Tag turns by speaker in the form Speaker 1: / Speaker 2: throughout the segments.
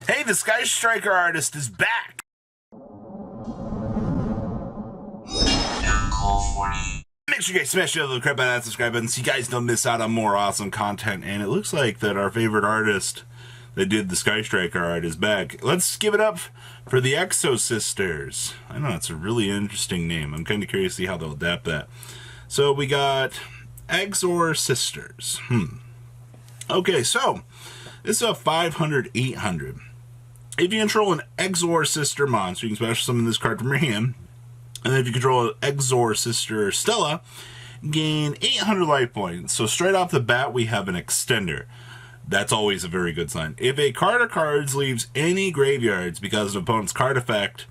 Speaker 1: Hey, the Sky Striker artist is back! Make sure you guys smash the other crap out of that subscribe button so you guys don't miss out on more awesome content. And it looks like that our favorite artist that did the Sky Striker art is back. Let's give it up for the Exosisters. I know, it's a really interesting name. I'm kind of curious to see how they'll adapt that. So we got Exorsisters. Okay, so this is a 500, 800. If you control an Exorsister monster, you can special summon this card from your hand. And then if you control an Exosister Stella, gain 800 life points. So straight off the bat, we have an extender. That's always a very good sign. If a card or cards leaves any graveyards because of an opponent's card effect,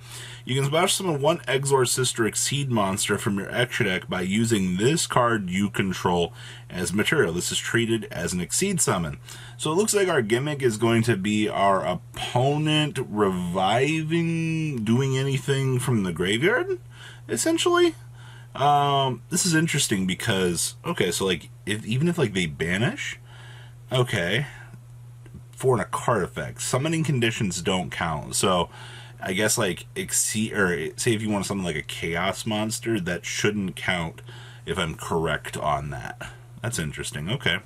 Speaker 1: you can special summon one Exorsister Exceed monster from your extra deck by using this card you control as material. This is treated as an Exceed summon. So it looks like our gimmick is going to be our opponent reviving, doing anything from the graveyard, essentially. This is interesting because, okay, so like, even if like they banish, okay, for a card effect, summoning conditions don't count. So I guess like exceed, or say if you want something like a chaos monster, that shouldn't count if I'm correct on that. That's interesting. Okay.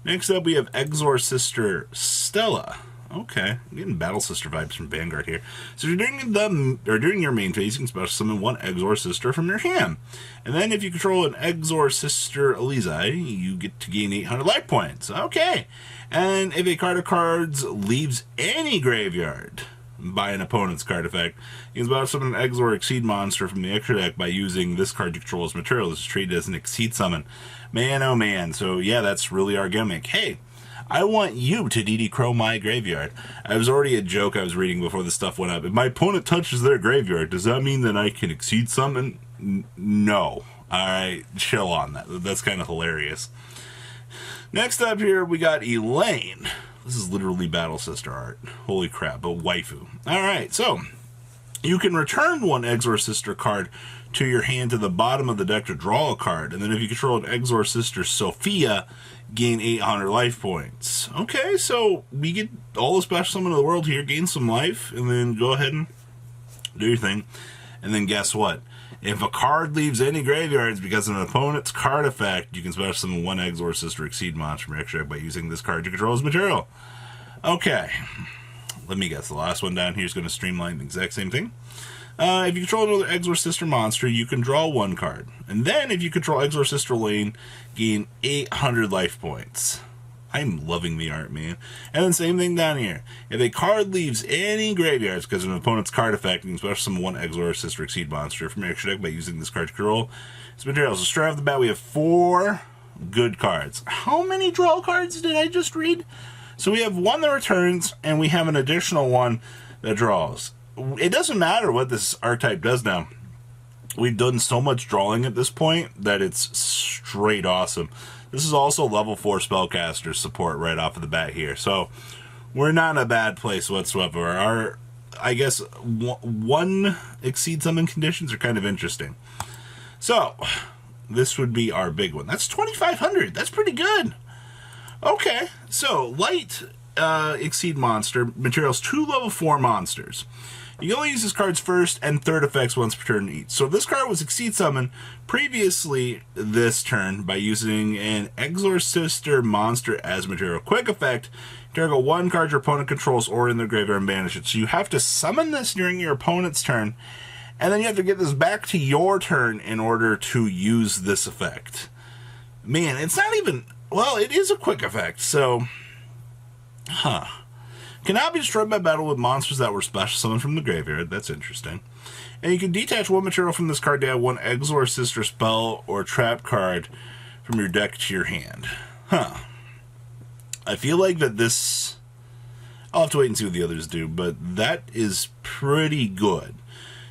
Speaker 1: Next up we have Exosister Stella. Okay, I'm getting Battle Sister vibes from Vanguard here. So during your main phase, you can special summon one Exorsister from your hand. And then if you control an Exorsister Elis, you get to gain 800 life points. Okay. And if a card of cards leaves any graveyard by an opponent's card effect, you can special summon an Exor Exceed monster from the extra deck by using this card you control as material. This is treated as an Exceed summon. Man, oh man. So yeah, that's really our gimmick. Hey, I want you to DD Crow my graveyard. I was already a joke I was reading before this stuff went up. If my opponent touches their graveyard, does that mean that I can Exceed summon? No. Alright, chill on that. That's kind of hilarious. Next up here, we got Elaine. This is literally Battle Sister art. Holy crap, a waifu. Alright, so you can return one Exorsister card to your hand to the bottom of the deck to draw a card. And then if you control an Exorsister Sophia, gain 800 life points. Okay, so we get all the special summon in the world here, gain some life, and then go ahead and do your thing. And then guess what? If a card leaves any graveyards because of an opponent's card effect, you can special summon one Exorsister Exceed monster from your extra deck by using this card you control as material. Okay, let me guess. The last one down here is going to streamline the exact same thing. If you control another Exorsister monster, you can draw one card. And then if you control Exorsister Lane, gain 800 life points. I'm loving the art, man. And then same thing down here. If a card leaves any graveyards because of an opponent's card effect, you can special summon one Exorsister Exceed monster from your extra deck by using this card to control its material. So straight off the bat, we have 4 good cards. How many draw cards did I just read? So we have one that returns, and we have an additional one that draws. It doesn't matter what this archetype does now. We've done so much drawing at this point that it's straight awesome. This is also level 4 spellcaster support right off of the bat here. So we're not in a bad place whatsoever. Our, I guess, one Exceed summon conditions are kind of interesting. So this would be our big one. That's 2,500. That's pretty good. Okay, so light Exceed monster materials 2 level 4 monsters. You can only use this card's first and third effects once per turn each. So if this card was Exceed summon previously this turn by using an Exorsister monster as material. Quick effect, target one card your opponent controls or in their graveyard and banish it. So you have to summon this during your opponent's turn, and then you have to get this back to your turn in order to use this effect. Man, it's not even, well, it is a quick effect, so, Cannot be destroyed by battle with monsters that were special summoned from the graveyard. That's interesting. And you can detach one material from this card to add one Exorsister spell or trap card from your deck to your hand. I feel like that this, I'll have to wait and see what the others do, but that is pretty good.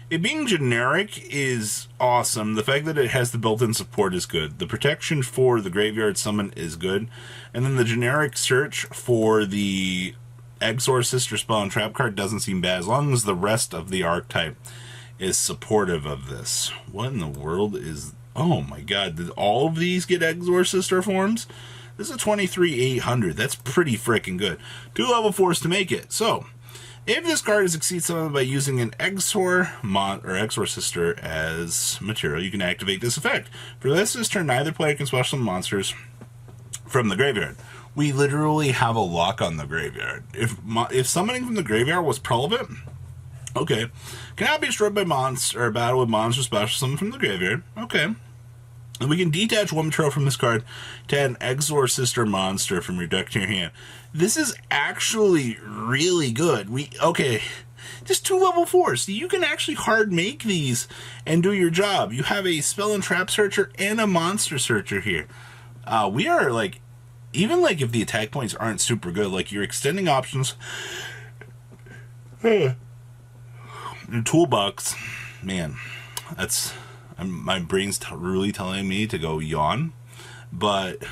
Speaker 1: It being generic is awesome. The fact that it has the built-in support is good. The protection for the graveyard summon is good. And then the generic search for the Exorsister spell and trap card doesn't seem bad, as long as the rest of the archetype is supportive of this. What in the world is... Oh my god, did all of these get Exorsister forms? This is a 23,800. That's pretty freaking good. 2 level 4s to make it. So, If this card is Exceed Summoned by using an Exorsister as material, you can activate this effect. For this turn, neither player can special summon monsters from the graveyard. We literally have a lock on the graveyard. If summoning from the graveyard was relevant, okay. Cannot be destroyed by monsters or battle with monsters special summon from the graveyard. Okay. And we can detach one material from this card to add an Exorsister monster from your deck to your hand. This is actually really good. Just 2 level 4s. So you can actually hard make these and do your job. You have a spell and trap searcher and a monster searcher here. We are like, even like if the attack points aren't super good, like you're extending options. Your toolbox, man, my brain's really telling me to go yawn, but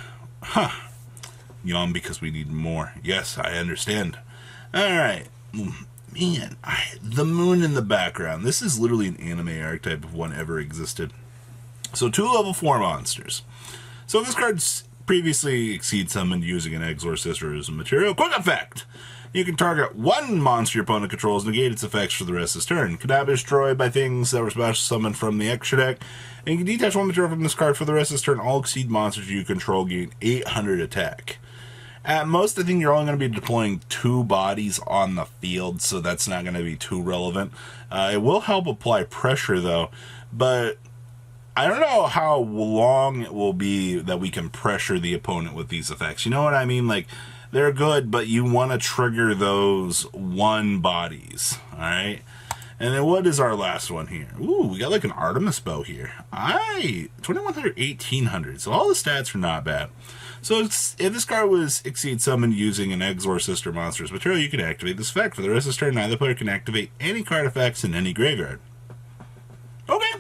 Speaker 1: yawn because we need more. Yes, I understand. All right, man, the moon in the background. This is literally an anime archetype if one ever existed. So 2 level 4 monsters. So this card's previously Exceed Summoned using an Exorsister as a material. Quick effect! You can target one monster your opponent controls, negate its effects for the rest of his turn. Cannot be destroyed by things that were special summoned from the extra deck. And you can detach one material from this card for the rest of his turn. All Exceed monsters you control gain 800 attack. At most, I think you're only going to be deploying 2 bodies on the field, so that's not going to be too relevant. It will help apply pressure, though, but I don't know how long it will be that we can pressure the opponent with these effects. You know what I mean? Like, they're good, but you want to trigger those 1 bodies, all right? And then what is our last one here? Ooh, we got like an Artemis bow here. 2100, 1800, so all the stats are not bad. So if this card was Exceed Summoned using an Exorsister monster's material, you can activate this effect. For the rest of this turn, neither player can activate any card effects in any graveyard. Okay.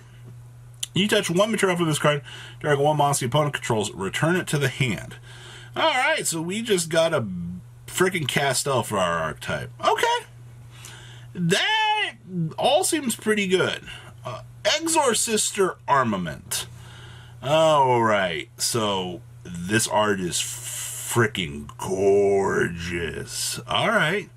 Speaker 1: You touch 1 material from this card, target 1 monster your opponent controls, return it to the hand. Alright, so we just got a freaking Castell for our archetype. Okay. That all seems pretty good. Exorsister Armament. Alright, so this art is freaking gorgeous. Alright.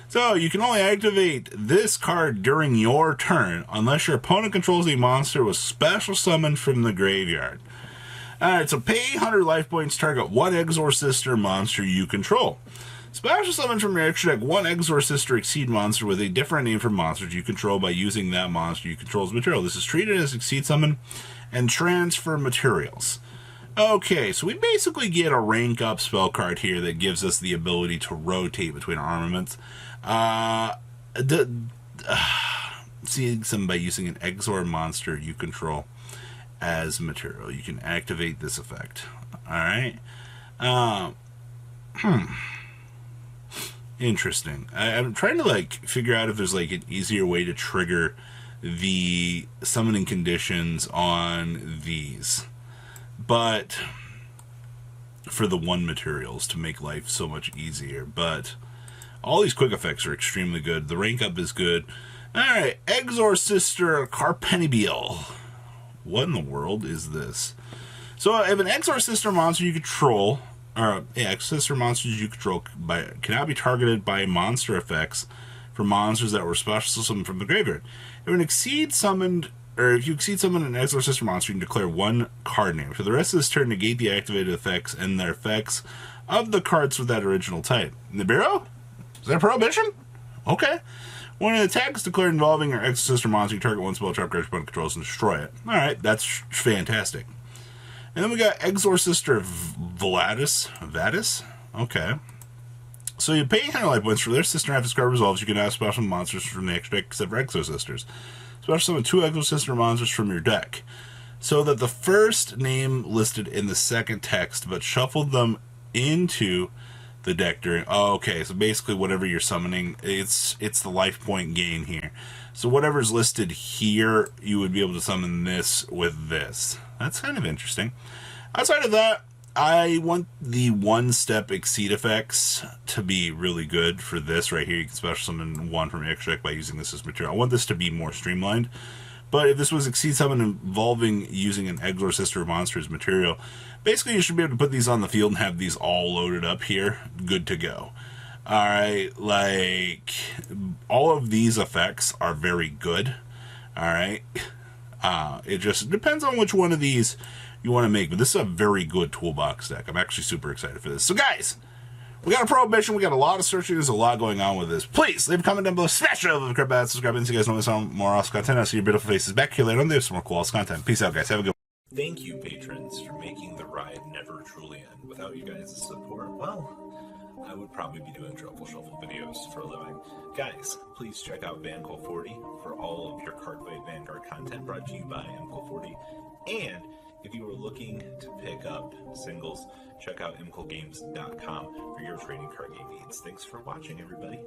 Speaker 1: So, you can only activate this card during your turn unless your opponent controls a monster with special summoned from the graveyard. Alright, so pay 100 life points, target 1 Exorsister monster you control. Special summon from your extra deck 1 Exorsister Exceed monster with a different name for monsters you control by using that monster you control's material. This is treated as Exceed Summon and transfer materials. Okay, so we basically get a rank up spell card here that gives us the ability to rotate between armaments. Seeing some by using an Exor monster you control as material. You can activate this effect. Alright. Interesting. I'm trying to like figure out if there's like an easier way to trigger the summoning conditions on these. But for the 1 materials to make life so much easier. But all these quick effects are extremely good. The rank up is good. Alright, Exorsister Carpentibial. What in the world is this? So if an Exorsister monster you control, Exorsister monsters you control cannot be targeted by monster effects from monsters that were special summoned from the graveyard. If you exceed summon an Exorsister monster, you can declare 1 card name. For the rest of this turn, negate the activated effects and their effects of the cards with that original type. Nibiru? Is that Prohibition? Okay. When an attack is declared involving your Exosister monster, you target 1 spell trap card your opponent controls and destroy it. Alright, that's fantastic. And then we got Exorsister Vadis? Okay. So you pay 100 life points for their sister after this card resolves. You can add special monsters from the extra deck except for Exosisters. Special summon 2 Exosister monsters from your deck. So that the first name listed in the second text, but shuffled them into the deck during... Oh, okay, so basically whatever you're summoning, it's the life point gain here. So whatever's listed here, you would be able to summon this with this. That's kind of interesting. Outside of that, I want the 1-step exceed effects to be really good for this right here. You can special summon 1 from your extra deck by using this as material. I want this to be more streamlined. But if this was Exceed Summon involving using an Exorsister monster as material, basically you should be able to put these on the field and have these all loaded up here, good to go. Alright, like, all of these effects are very good. All right. It just depends on which one of these you want to make. But this is a very good toolbox deck. I'm actually super excited for this. So, guys, we got a prohibition. We got a lot of searching. There's a lot going on with this. Please leave a comment down below. Smash it over the crib bad. Subscribe and so you guys want to see more awesome content. I'll see your beautiful faces back here later on. There's some more cool awesome content. Peace out, guys. Have a good one.
Speaker 2: Thank you, patrons, for making the ride never truly end. Without you guys' support, well, I would probably be doing Truffle Shuffle videos for a living. Guys, please check out VanCole40 for all of your Cardfight Vanguard content brought to you by MCole40. And if you are looking to pick up singles, check out mcolegames.com for your trading card game needs. Thanks for watching, everybody.